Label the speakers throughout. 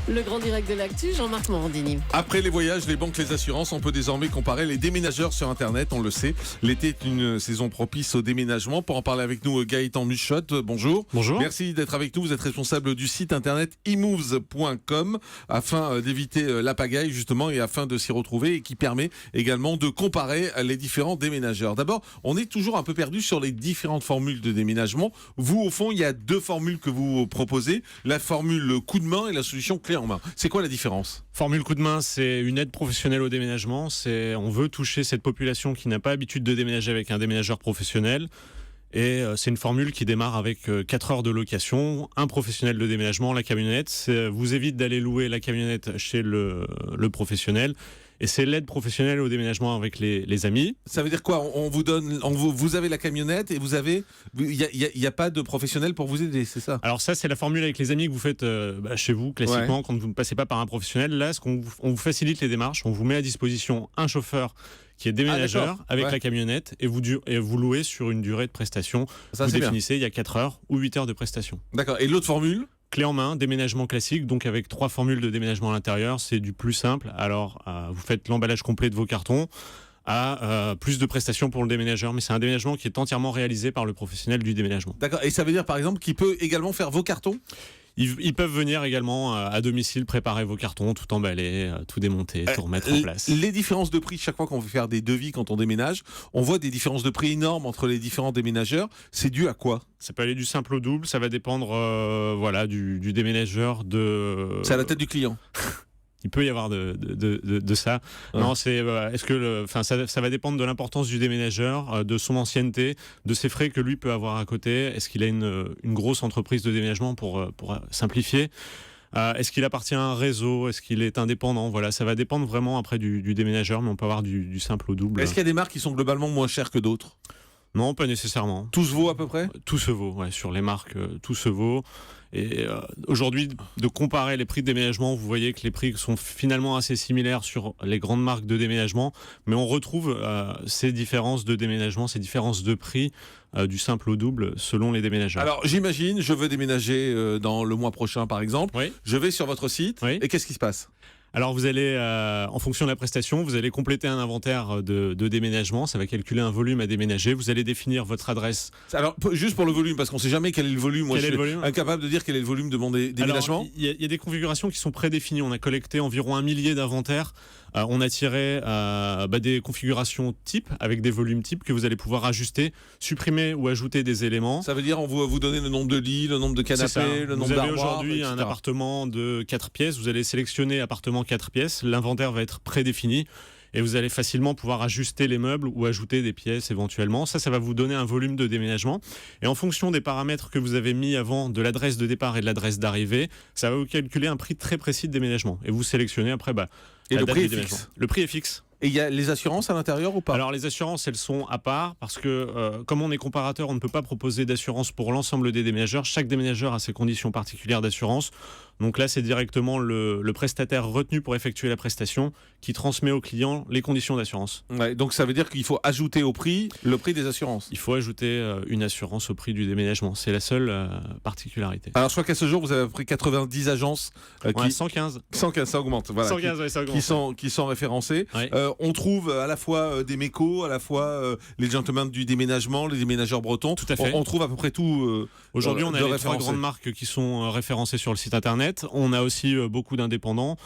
Speaker 1: Le grand direct de l'actu, Jean-Marc Morandini.
Speaker 2: Après les voyages, les banques, les assurances, on peut désormais comparer les déménageurs sur Internet, on le sait. L'été est une saison propice au déménagement. Pour en parler avec nous, Gaëtan Muchotte, bonjour.
Speaker 3: Bonjour.
Speaker 2: Merci d'être avec nous. Vous êtes responsable du site internet emoves.com afin d'éviter la pagaille justement et afin de s'y retrouver et qui permet également de comparer les différents déménageurs. D'abord, on est toujours un peu perdu sur les différentes formules de déménagement. Vous, au fond, il y a deux formules que vous proposez. La formule coup de main et la solution clé en main. C'est quoi la différence ?
Speaker 3: Formule coup de main, c'est une aide professionnelle au déménagement. On veut toucher cette population qui n'a pas l'habitude de déménager avec un déménageur professionnel. Et c'est une formule qui démarre avec 4 heures de location, un professionnel de déménagement, la camionnette. Vous évite d'aller louer la camionnette chez le professionnel. Et c'est l'aide professionnelle au déménagement avec les amis.
Speaker 2: Ça veut dire quoi ? On vous donne, vous avez la camionnette et il y a pas de professionnel pour vous aider, c'est ça ?
Speaker 3: Alors ça, c'est la formule avec les amis que vous faites chez vous, classiquement, quand vous ne passez pas par un professionnel. Là, on vous facilite les démarches, on vous met à disposition un chauffeur qui est déménageur avec la camionnette et vous louez sur une durée de prestation.
Speaker 2: Ça,
Speaker 3: vous
Speaker 2: c'est
Speaker 3: définissez, il y a 4 heures ou 8 heures de prestation.
Speaker 2: D'accord. Et l'autre formule ?
Speaker 3: Clé en main, déménagement classique, donc avec 3 formules de déménagement à l'intérieur, c'est du plus simple. Alors, vous faites l'emballage complet de vos cartons à plus de prestations pour le déménageur, mais c'est un déménagement qui est entièrement réalisé par le professionnel du déménagement.
Speaker 2: D'accord. Et ça veut dire, par exemple, qu'il peut également faire vos cartons ?
Speaker 3: Ils peuvent venir également à domicile préparer vos cartons, tout emballer, tout démonter, tout remettre en place.
Speaker 2: Les différences de prix, chaque fois qu'on veut faire des devis quand on déménage, on voit des différences de prix énormes entre les différents déménageurs. C'est dû à quoi ?
Speaker 3: Ça peut aller du simple au double, ça va dépendre du déménageur.
Speaker 2: C'est à la tête du client.
Speaker 3: Il peut y avoir de ça. Ouais. Non, ça va dépendre de l'importance du déménageur, de son ancienneté, de ses frais que lui peut avoir à côté. Est-ce qu'il a une grosse entreprise de déménagement pour simplifier ? Est-ce qu'il appartient à un réseau ? Est-ce qu'il est indépendant ? Voilà, ça va dépendre vraiment après du déménageur, mais on peut avoir du simple au double.
Speaker 2: Est-ce qu'il y a des marques qui sont globalement moins chères que d'autres ?
Speaker 3: Non, pas nécessairement.
Speaker 2: Tout se vaut à peu près ?
Speaker 3: Tout se vaut, ouais. Sur les marques, tout se vaut. Et aujourd'hui, de comparer les prix de déménagement, vous voyez que les prix sont finalement assez similaires sur les grandes marques de déménagement, mais on retrouve ces différences de déménagement, ces différences de prix du simple au double selon les déménageurs.
Speaker 2: Alors j'imagine, je veux déménager dans le mois prochain par exemple,
Speaker 3: oui.
Speaker 2: Je vais sur votre site, oui. Et qu'est-ce qui se passe ?
Speaker 3: Alors vous allez, en fonction de la prestation, vous allez compléter un inventaire de déménagement, ça va calculer un volume à déménager, vous allez définir votre adresse.
Speaker 2: Alors juste pour le volume, parce qu'on ne sait jamais quel est le volume, moi je suis incapable de dire quel est le volume de mon déménagement.
Speaker 3: Il y a des configurations qui sont prédéfinies, on a collecté environ 1 millier d'inventaires, on a tiré des configurations types avec des volumes types que vous allez pouvoir ajuster, supprimer ou ajouter des éléments.
Speaker 2: Ça veut dire on vous donner le nombre de lits, le nombre de canapés, le nombre d'armoires.
Speaker 3: Vous avez aujourd'hui
Speaker 2: etc.
Speaker 3: un appartement de 4 pièces, vous allez sélectionner appartement 4 pièces, l'inventaire va être prédéfini et vous allez facilement pouvoir ajuster les meubles ou ajouter des pièces éventuellement. Ça va vous donner un volume de déménagement. Et en fonction des paramètres que vous avez mis avant de l'adresse de départ et de l'adresse d'arrivée, ça va vous calculer un prix très précis de déménagement. Et vous sélectionnez après
Speaker 2: et
Speaker 3: la
Speaker 2: le
Speaker 3: date
Speaker 2: prix
Speaker 3: du déménagement.
Speaker 2: Fixe.
Speaker 3: Le prix est fixe.
Speaker 2: Et il y a les assurances à l'intérieur ou pas ?
Speaker 3: Alors les assurances, elles sont à part parce que comme on est comparateur, on ne peut pas proposer d'assurance pour l'ensemble des déménageurs. Chaque déménageur a ses conditions particulières d'assurance. Donc là, c'est directement le prestataire retenu pour effectuer la prestation qui transmet au client les conditions d'assurance.
Speaker 2: Ouais, donc ça veut dire qu'il faut ajouter au prix le prix des assurances.
Speaker 3: Il faut ajouter une assurance au prix du déménagement. C'est la seule particularité.
Speaker 2: Alors je crois qu'à ce jour, vous avez à peu près 90 agences
Speaker 3: 115.
Speaker 2: 115, ça augmente. Voilà,
Speaker 3: 115, ça augmente.
Speaker 2: Qui sont référencées.
Speaker 3: Ouais.
Speaker 2: On trouve à la fois des mécos, à la fois les gentlemen du déménagement, les déménageurs bretons.
Speaker 3: Tout à fait.
Speaker 2: On trouve à peu près tout.
Speaker 3: Aujourd'hui, on a les 3 grandes marques qui sont référencées sur le site internet. On a aussi beaucoup d'indépendants,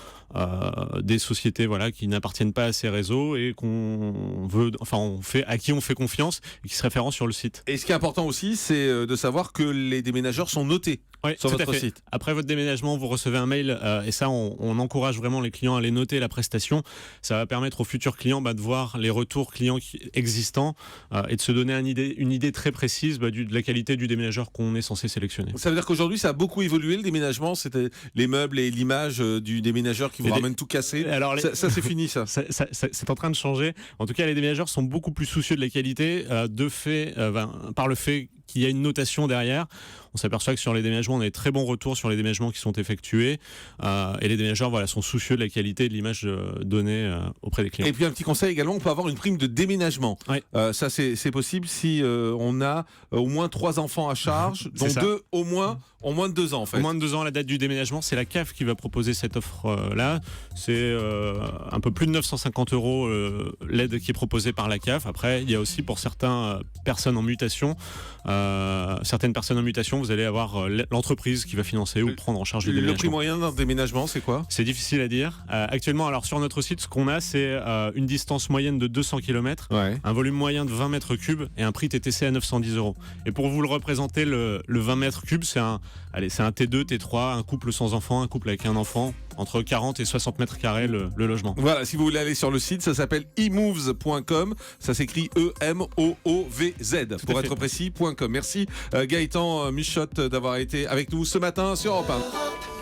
Speaker 3: des sociétés qui n'appartiennent pas à ces réseaux et à qui on fait confiance et qui se référencent sur le site.
Speaker 2: Et ce qui est important aussi, c'est de savoir que les déménageurs sont notés sur votre site.
Speaker 3: Après votre déménagement, vous recevez un mail et ça, on encourage vraiment les clients à les noter, la prestation. Ça va permettre aux futurs clients de voir les retours clients existants et de se donner une idée très précise de la qualité du déménageur qu'on est censé sélectionner.
Speaker 2: Ça veut dire qu'aujourd'hui, ça a beaucoup évolué le déménagement. C'était les meubles et l'image du déménageur qui vous ramène tout cassé. Alors, ça c'est fini, ça.
Speaker 3: C'est en train de changer. En tout cas, les déménageurs sont beaucoup plus soucieux de la qualité par le fait qu'il y a une notation derrière. On s'aperçoit que sur les déménagements, on a des très bons retours sur les déménagements qui sont effectués. Et les déménageurs sont soucieux de la qualité et de l'image donnée auprès des clients.
Speaker 2: Et puis un petit conseil également, on peut avoir une prime de déménagement.
Speaker 3: Ouais.
Speaker 2: Ça c'est possible si on a au moins 3 enfants à charge, dont 2 au moins ont moins de 2 ans en fait.
Speaker 3: Au moins de 2 ans à la date du déménagement, c'est la CAF qui va proposer cette offre-là. C'est un peu plus de 950 € l'aide qui est proposée par la CAF. Après, il y a aussi pour certaines personnes en mutation, vous allez avoir l'entreprise qui va financer ou prendre en charge le déménagement.
Speaker 2: Le prix moyen d'un déménagement, c'est quoi ?
Speaker 3: C'est difficile à dire. Actuellement, alors sur notre site, ce qu'on a, c'est une distance moyenne de 200 km, un volume moyen de 20 mètres cubes et un prix TTC à 910 €. Et pour vous le représenter, le 20 mètres cubes, c'est un T2, T3, un couple sans enfant, un couple avec un enfant, entre 40 et 60 mètres carrés le logement.
Speaker 2: Voilà, si vous voulez aller sur le site, ça s'appelle emoves.com, ça s'écrit EMOOVZ, pour être précis, .com. Merci Gaëtan Michotte d'avoir été avec nous ce matin sur Europe 1.